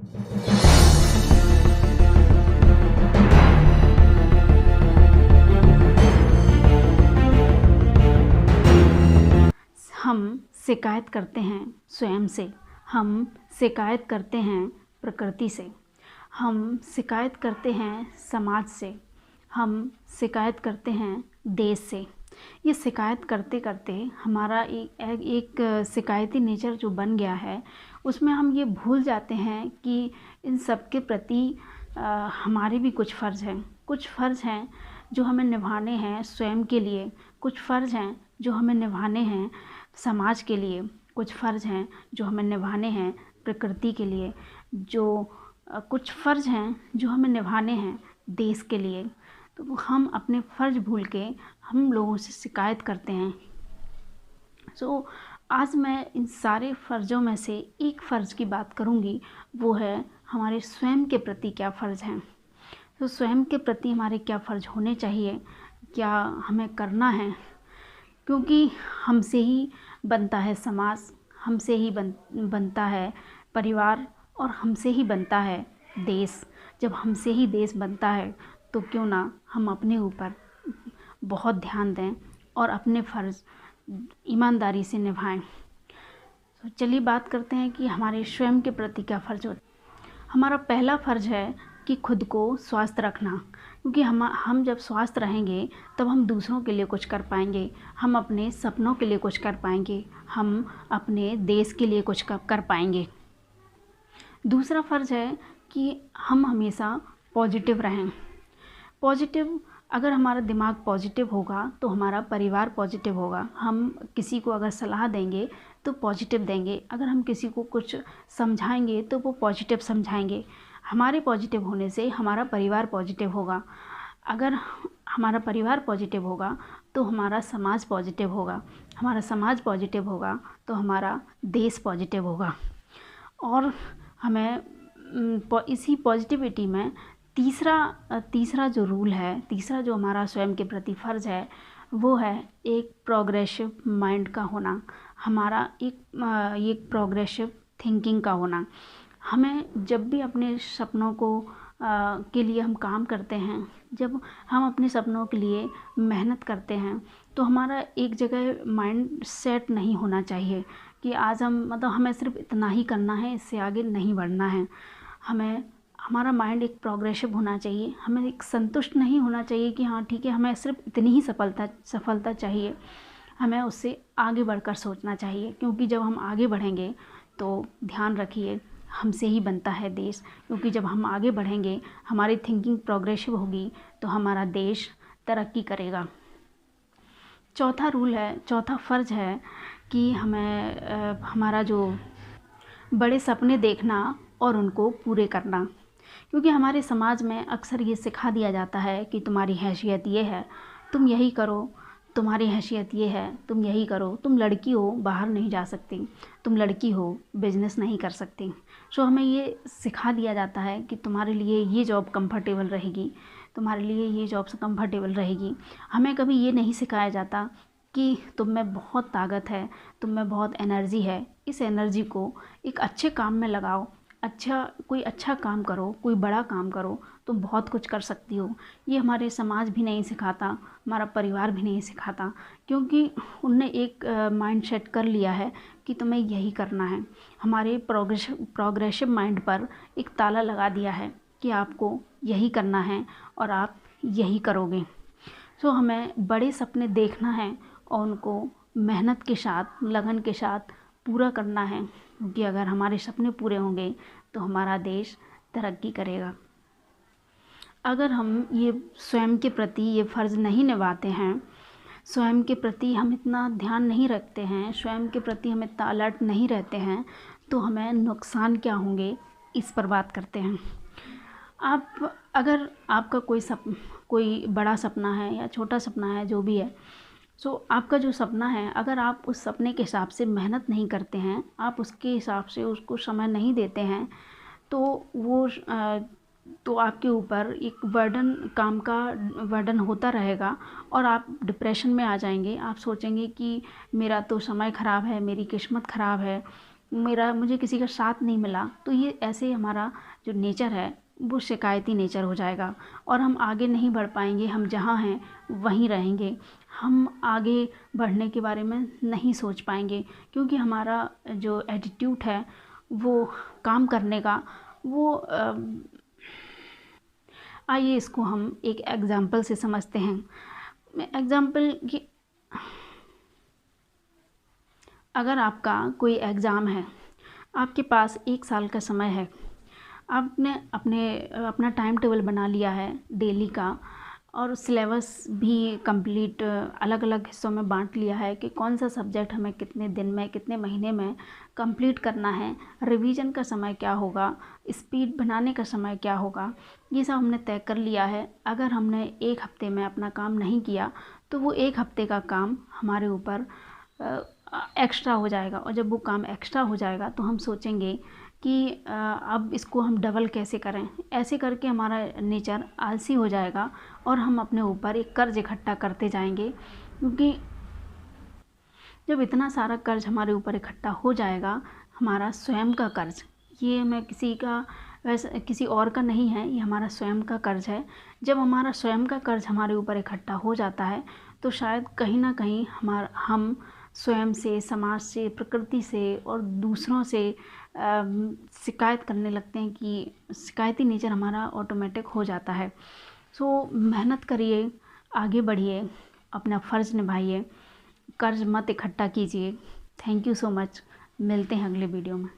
हम शिकायत करते हैं स्वयं से, हम शिकायत करते हैं प्रकृति से, हम शिकायत करते हैं समाज से, हम शिकायत करते हैं देश से। ये शिकायत करते करते हमारा एक शिकायती नेचर जो बन गया है, उसमें हम ये भूल जाते हैं कि इन सब के प्रति हमारे भी कुछ फ़र्ज़ हैं। कुछ फ़र्ज़ हैं जो हमें निभाने हैं स्वयं के लिए, कुछ फ़र्ज़ हैं जो हमें निभाने हैं समाज के लिए, कुछ फ़र्ज़ हैं जो हमें निभाने हैं प्रकृति के लिए, कुछ फ़र्ज़ हैं जो हमें निभाने हैं देश के लिए। तो हम अपने फ़र्ज़ भूल के हम लोगों से शिकायत करते हैं। आज मैं इन सारे फ़र्ज़ों में से एक फ़र्ज़ की बात करूँगी, वो है हमारे स्वयं के प्रति क्या फ़र्ज़ हैं। तो स्वयं के प्रति हमारे क्या फ़र्ज़ होने चाहिए, क्या हमें करना है, क्योंकि हमसे ही बनता है समाज, हमसे ही बनता है परिवार और हमसे ही बनता है देश। जब हमसे ही देश बनता है तो क्यों ना हम अपने ऊपर बहुत ध्यान दें और अपने फ़र्ज़ ईमानदारी से निभाएं। तो चलिए बात करते हैं कि हमारे स्वयं के प्रति क्या फ़र्ज़ होता है। हमारा पहला फ़र्ज़ है कि खुद को स्वस्थ रखना, क्योंकि हम जब स्वस्थ रहेंगे तब हम दूसरों के लिए कुछ कर पाएंगे, हम अपने सपनों के लिए कुछ कर पाएंगे, हम अपने देश के लिए कुछ कर पाएंगे। दूसरा फ़र्ज़ है कि हम हमेशा पॉजिटिव रहें। पॉजिटिव, अगर हमारा दिमाग पॉजिटिव होगा तो हमारा परिवार पॉजिटिव होगा। हम किसी को अगर सलाह देंगे तो पॉजिटिव देंगे, अगर हम किसी को कुछ समझाएंगे तो वो पॉजिटिव समझाएंगे। हमारे पॉजिटिव होने से हमारा परिवार पॉजिटिव होगा, अगर हमारा परिवार पॉजिटिव होगा तो हमारा समाज पॉजिटिव होगा, हमारा समाज पॉजिटिव होगा तो हमारा देश पॉजिटिव होगा। और हमें इसी पॉजिटिविटी में तीसरा जो रूल है, तीसरा जो हमारा स्वयं के प्रति फ़र्ज़ है, वो है एक प्रोग्रेसिव माइंड का होना, हमारा एक प्रोग्रेसिव थिंकिंग का होना। हमें जब भी अपने सपनों के लिए हम काम करते हैं, जब हम अपने सपनों के लिए मेहनत करते हैं, तो हमारा एक जगह माइंड सेट नहीं होना चाहिए कि आज हमें सिर्फ इतना ही करना है, इससे आगे नहीं बढ़ना है। हमारा माइंड एक प्रोग्रेसिव होना चाहिए, हमें एक संतुष्ट नहीं होना चाहिए कि हाँ ठीक है, हमें सिर्फ इतनी ही सफलता चाहिए, हमें उससे आगे बढ़कर सोचना चाहिए। क्योंकि जब हम आगे बढ़ेंगे तो ध्यान रखिए, हमसे ही बनता है देश, क्योंकि जब हम आगे बढ़ेंगे, हमारी थिंकिंग प्रोग्रेसिव होगी तो हमारा देश तरक्की करेगा। चौथा फ़र्ज़ है कि हमें हमारा जो बड़े सपने देखना और उनको पूरे करना, क्योंकि हमारे समाज में अक्सर ये सिखा दिया जाता है कि तुम्हारी हैसियत ये है, तुम यही करो, तुम्हारी हैसियत ये है, तुम यही करो, तुम लड़की हो बाहर नहीं जा सकती, तुम लड़की हो बिज़नेस नहीं कर सकती। हमें ये सिखा दिया जाता है कि तुम्हारे लिए ये जॉब कंफर्टेबल रहेगी, तुम्हारे लिए ये जॉब कंफर्टेबल रहेगी। हमें कभी ये नहीं सिखाया जाता कि तुम में बहुत ताकत है, तुम में बहुत एनर्जी है, इस एनर्जी को एक अच्छे काम में लगाओ, कोई अच्छा काम करो, कोई बड़ा काम करो, तुम बहुत कुछ कर सकती हो। ये हमारे समाज भी नहीं सिखाता, हमारा परिवार भी नहीं सिखाता, क्योंकि उनने एक माइंड सेट कर लिया है कि तुम्हें यही करना है। हमारे प्रोग्रेसिव माइंड पर एक ताला लगा दिया है कि आपको यही करना है और आप यही करोगे। हमें बड़े सपने देखना है और उनको मेहनत के साथ, लगन के साथ पूरा करना है, क्योंकि अगर हमारे सपने पूरे होंगे तो हमारा देश तरक्की करेगा। अगर हम ये स्वयं के प्रति ये फ़र्ज़ नहीं निभाते हैं, स्वयं के प्रति हम इतना ध्यान नहीं रखते हैं, स्वयं के प्रति हम इतना अलर्ट नहीं रहते हैं, तो हमें नुकसान क्या होंगे इस पर बात करते हैं। अगर आपका कोई बड़ा सपना है या छोटा सपना है, जो भी है, आपका जो सपना है, अगर आप उस सपने के हिसाब से मेहनत नहीं करते हैं, आप उसके हिसाब से उसको समय नहीं देते हैं, तो आपके ऊपर एक काम का बर्डन होता रहेगा और आप डिप्रेशन में आ जाएंगे। आप सोचेंगे कि मेरा तो समय ख़राब है, मेरी किस्मत ख़राब है, मुझे किसी का साथ नहीं मिला, तो ये ऐसे हमारा जो नेचर है वो शिकायती नेचर हो जाएगा और हम आगे नहीं बढ़ पाएंगे। हम जहाँ हैं वहीं रहेंगे, हम आगे बढ़ने के बारे में नहीं सोच पाएंगे, क्योंकि हमारा जो एटीट्यूड है वो काम करने का वो आइए इसको हम एक एग्ज़ाम्पल से समझते हैं। एग्ज़ाम्पल कि अगर आपका कोई एग्ज़ाम है, आपके पास 1 साल का समय है, आपने अपना टाइम टेबल बना लिया है डेली का, और सिलेबस भी कंप्लीट अलग अलग हिस्सों में बांट लिया है कि कौन सा सब्जेक्ट हमें कितने दिन में, कितने महीने में कंप्लीट करना है, रिवीजन का समय क्या होगा, स्पीड बनाने का समय क्या होगा, ये सब हमने तय कर लिया है। अगर हमने 1 हफ्ते में अपना काम नहीं किया तो वो 1 हफ्ते का काम हमारे ऊपर एक्स्ट्रा हो जाएगा, और जब वो काम एक्स्ट्रा हो जाएगा तो हम सोचेंगे कि अब इसको हम डबल कैसे करें। ऐसे करके हमारा नेचर आलसी हो जाएगा और हम अपने ऊपर एक कर्ज इकट्ठा करते जाएंगे, क्योंकि जब इतना सारा कर्ज हमारे ऊपर इकट्ठा हो जाएगा, हमारा स्वयं का कर्ज, ये मैं किसी का वैसे किसी और का नहीं है, ये हमारा स्वयं का कर्ज है। जब हमारा स्वयं का कर्ज हमारे ऊपर इकट्ठा हो जाता है तो शायद कहीं ना कहीं हम स्वयं से, समाज से, प्रकृति से और दूसरों से शिकायत करने लगते हैं, कि शिकायती नेचर हमारा ऑटोमेटिक हो जाता है। सो मेहनत करिए, आगे बढ़िए, अपना फ़र्ज़ निभाइए, कर्ज मत इकट्ठा कीजिए। Thank you so much. मिलते हैं अगले वीडियो में।